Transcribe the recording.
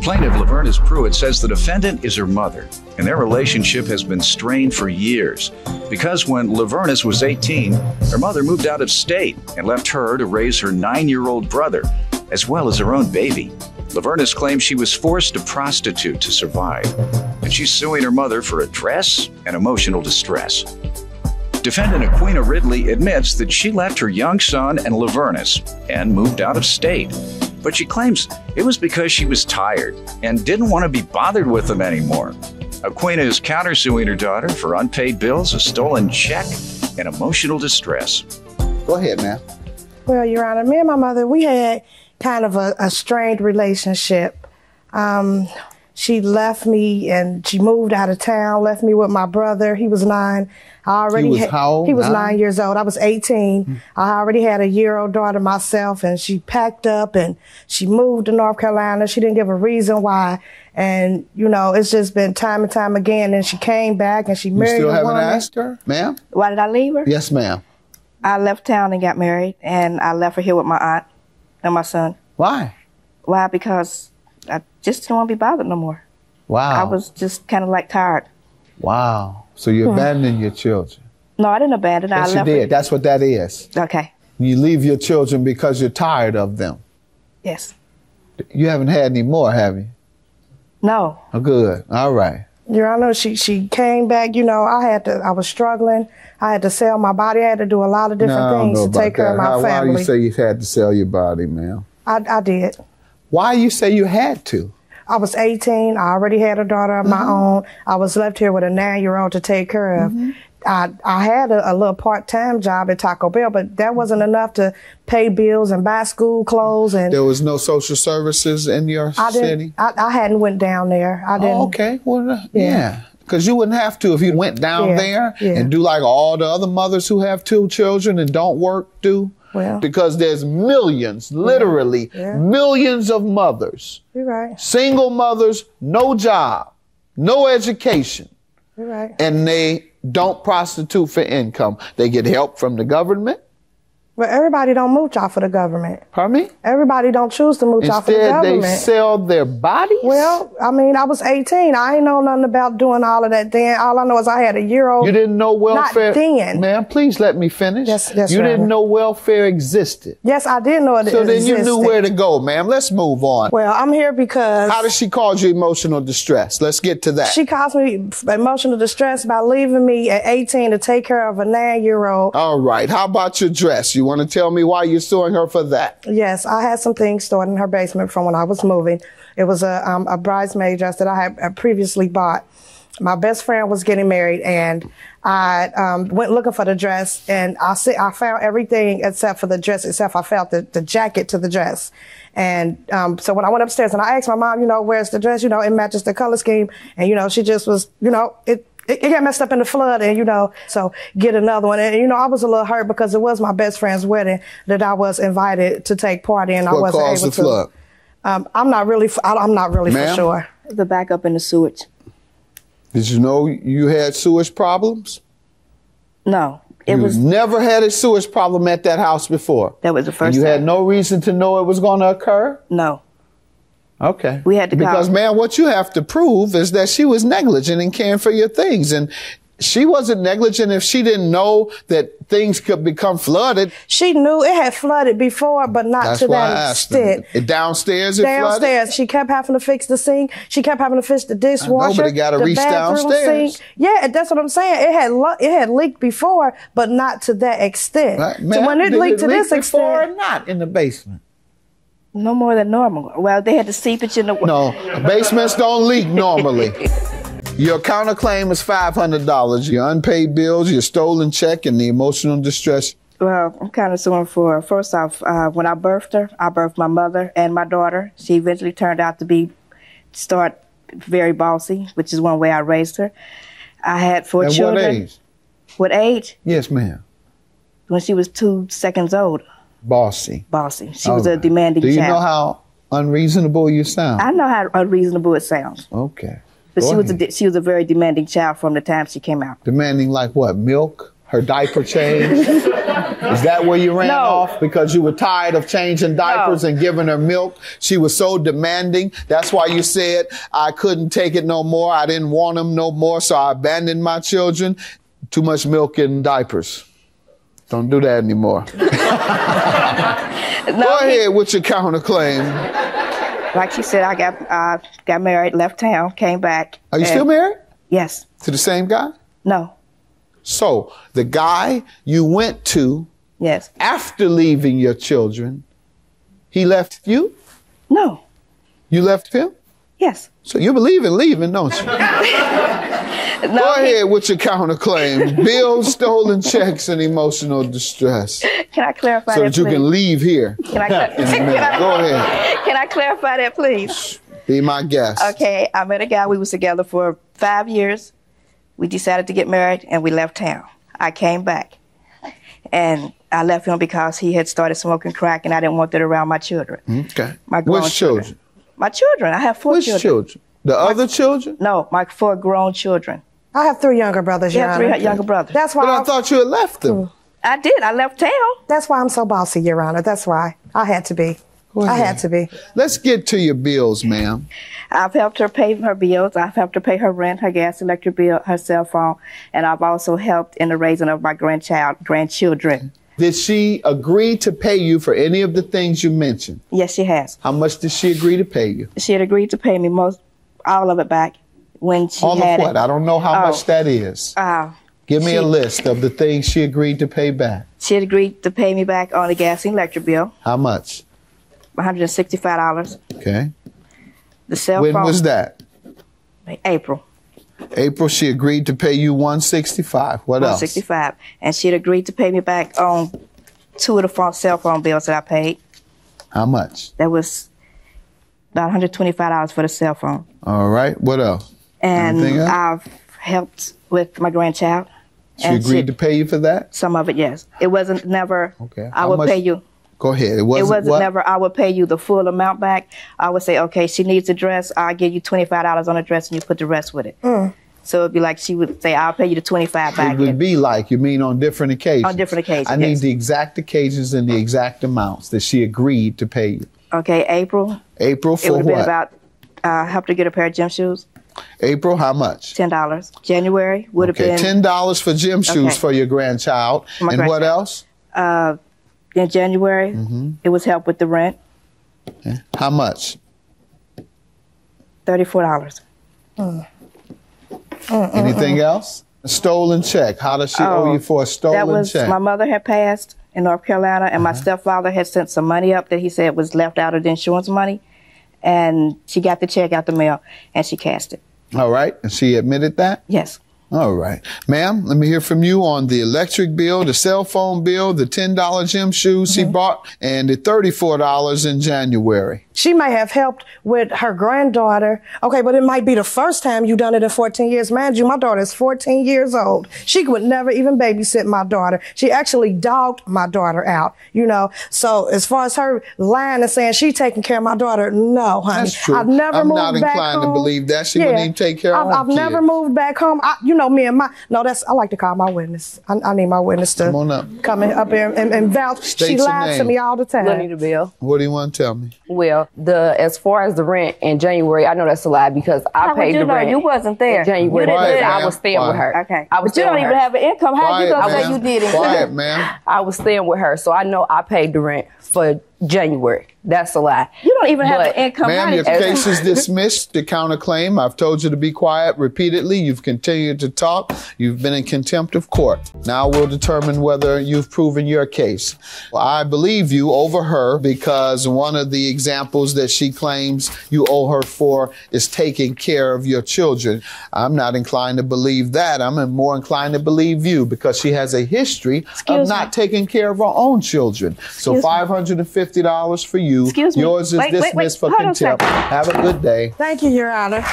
Plaintiff Lavernus Pruitt says the defendant is her mother, and their relationship has been strained for years because when Lavernus was 18, her mother moved out of state and left her to raise her 9-year-old brother, as well as her own baby. Lavernus claims she was forced to prostitute to survive, and she's suing her mother for address and emotional distress. Defendant Aquina Ridley admits that she left her young son and Lavernus and moved out of state, but she claims it was because she was tired and didn't want to be bothered with them anymore. Aquina is countersuing her daughter for unpaid bills, a stolen check, and emotional distress. Go ahead, ma'am. Well, Your Honor, me and my mother, we had kind of a strained relationship. She left me and she moved out of town, left me with my brother. He was 9. He was how old? He was 9 years old. I was 18. I already had a year-old daughter myself, and she packed up and she moved to North Carolina. She didn't give a reason why. And, you know, it's just been time and time again. And she came back and she married a woman. You still haven't asked her, ma'am? Why did I leave her? Yes, ma'am. I left town and got married, and I left her here with my aunt and my son. Why? Why? Because I just didn't want to be bothered no more. Wow. I was just kind of like tired. Wow. So you abandoned your children? No, I didn't abandon. Yes, I left you did. her. That's what that is. Okay. You leave your children because you're tired of them. Yes. You haven't had any more, have you? No. Oh, good. All right. Your Honor, she came back. You know, I was struggling. I had to sell my body. I had to do a lot of different things to take care of my family. Why you say you had to sell your body, ma'am? I did. Why you say you had to? I was 18. I already had a daughter of my own. I was left here with a 9-year-old to take care of. I had a little part-time job at Taco Bell, but that wasn't enough to pay bills and buy school clothes. And there was no social services in your city? I hadn't went down there. I didn't. Oh, okay. Well, yeah. Because you wouldn't have to if you went down there and do like all the other mothers who have 2 children and don't work do. Well, because there's millions, literally millions of mothers. You're right. Single mothers, no job, no education. You're right. And they don't prostitute for income. They get help from the government. But everybody don't mooch off of the government. Pardon me? Everybody don't choose to mooch off of the government. Instead, they sell their bodies? Well, I mean, I was 18. I ain't know nothing about doing all of that then. All I know is I had a year-old. You didn't know welfare? Not then. Ma'am, please let me finish. Yes, you didn't know welfare existed. Yes, I did know it existed. So then you knew where to go, ma'am. Let's move on. Well, I'm here because... How does she cause you emotional distress? Let's get to that. She caused me emotional distress by leaving me at 18 to take care of a 9-year-old. All right. How about your dress? You want to tell me why you're suing her for that? Yes, I had some things stored in her basement from when I was moving. It was a bridesmaid dress that I had previously bought. My best friend was getting married, and I went looking for the dress, and I found everything except for the dress, except I found the jacket to the dress. And so when I went upstairs and I asked my mom, you know, where's the dress? You know, it matches the color scheme. And, you know, she just was, you know, it got messed up in the flood, and, you know, so get another one. And, you know, I was a little hurt because it was my best friend's wedding that I was invited to take part in. I wasn't able to. What caused the flood? I'm not really for sure. The backup in the sewage. Did you know you had sewage problems? No. You never had a sewage problem at that house before? That was the first time. You had no reason to know it was going to occur? No. Okay. We had to Because, man, what you have to prove is that she was negligent in caring for your things. And she wasn't negligent if she didn't know that things could become flooded. She knew it had flooded before, but not to that extent. Downstairs it flooded? Downstairs. She kept having to fix the sink. She kept having to fix the dishwasher. Nobody got to reach downstairs. Sink. Yeah, that's what I'm saying. It had leaked before, but not to that extent. Right. So when it leaked to this extent. Before or not in the basement? No more than normal. Well, they had to seepage in the... No, basements don't leak normally. Your counterclaim is $500. Your unpaid bills, your stolen check, and the emotional distress. Well, I'm kind of suing for, first off, when I birthed her, I birthed my mother and my daughter. She eventually turned out to start very bossy, which is one way I raised her. I had 4 children. At what age? What age? Yes, ma'am. When she was 2 seconds old. Bossy. Bossy. She was a demanding child. Do you know how unreasonable you sound? I know how unreasonable it sounds. Okay. But she was a very demanding child from the time she came out. Demanding like what? Milk? Her diaper changed? Is that where you ran No. off? Because you were tired of changing diapers and giving her milk? She was so demanding. That's why you said, I couldn't take it no more. I didn't want them no more, so I abandoned my children. Too much milk and diapers. Don't do that anymore. Go ahead with your counterclaim. Like she said, I got married, left town, came back. Are you still married? Yes. To the same guy? No. So the guy you went to Yes. after leaving your children, he left you? No. You left him? Yes. So you believe in leaving, don't you? No, Go ahead with your counterclaim. Bills, stolen checks, and emotional distress. Can I clarify So that, that you please? can leave here. Can I, Go ahead. Can I clarify that, please? Be my guest. Okay, I met a guy. We was together for 5 years. We decided to get married, and we left town. I came back, and I left him because he had started smoking crack, and I didn't want that around my children. Okay. My grown Which children? My children. I have 4 Which children. children? The other children? No, my 4 grown children. I have 3 younger brothers, You Your have Honor. 3 younger brothers. That's why. But I thought you had left them. I did. I left town. That's why I'm so bossy, Your Honor. That's why I had to be. I had to be. Let's get to your bills, ma'am. I've helped her pay her bills. I've helped her pay her rent, her gas, electric bill, her cell phone, and I've also helped in the raising of my grandchildren. Did she agree to pay you for any of the things you mentioned? Yes, she has. How much did she agree to pay you? She had agreed to pay me all of it back when she All had of what? it. I don't know how much that is. Give me a list of the things she agreed to pay back. She had agreed to pay me back on the gas and electric bill, How much? $165. Okay. The cell When phone. was that? April. April, she agreed to pay you $165. What else? $165. And she had agreed to pay me back on 2 of the cell phone bills that I paid. How much? That was about $125 for the cell phone. All right. What else? And Anything else? I've helped with my grandchild. She agreed to pay you for that? Some of it, yes. It wasn't never, Okay. I How would much- pay you. Go ahead. It It wasn't, wasn't what? never, I would pay you the full amount back. I would say, okay, she needs a dress. I'll give you $25 on the dress and you put the rest with it. So it'd be like she would say, I'll pay you the $25 back. It would be like, you mean on different occasions? On different occasions, I need yes. the exact occasions and the exact amounts that she agreed to pay you. Okay, April. April It for would have been what? about, helped her get a pair of gym shoes, April, how much? $10. January would have Okay, been, $10 for gym shoes Okay. for your grandchild. My And what grandchild. else? in January, it was help with the rent, Okay. How much? $34. Anything else? A stolen check. How does she owe you for a stolen That was, check? my mother had passed in North Carolina, and my stepfather had sent some money up that he said was left out of the insurance money. And she got the check out the mail, and she cashed it. All right. And she admitted that? Yes. All right. Ma'am, let me hear from you on the electric bill, the cell phone bill, the $10 gym shoes she bought, and the $34 in January. She may have helped with her granddaughter. Okay, but it might be the first time you done it in 14 years. Mind you, my daughter is 14 years old. She would never even babysit my daughter. She actually dogged my daughter out, you know. So as far as her lying and saying she taking care of my daughter, no, honey. That's true. I've never I'm moved not back inclined to home. believe that. She wouldn't even take care of her I've never kids. moved back home. You know, me and my, no, that's, I like to call my witness. I need my witness to Come on up. come in up here and vouch. State She your lies to name. me all the time. Lenny the bill. What do you want to tell me? Well, as far as the rent in January, I know that's a lie because I How would paid you the know? rent. You wasn't there. In January. You didn't Quiet, live. I ma'am. was staying with her. Okay. I was But you staying don't with even her. have an income. How you gonna say ma'am. you did it? Quiet, ma'am. I was staying with her, so I know I paid the rent for January. That's a lie. You don't even have But- an income. How Ma'am, did your you- case is dismissed. The counterclaim. I've told you to be quiet repeatedly. You've continued to talk. You've been in contempt of court. Now we'll determine whether you've proven your case. Well, I believe you over her because one of the examples that she claims you owe her for is taking care of your children. I'm not inclined to believe that. I'm more inclined to believe you because she has a history of not taking care of her own children. So Excuse me. $550 for you. Excuse me. Yours is Wait, wait, wait. dismissed for Hold on a contempt. second. Have a good day. Thank you, Your Honor.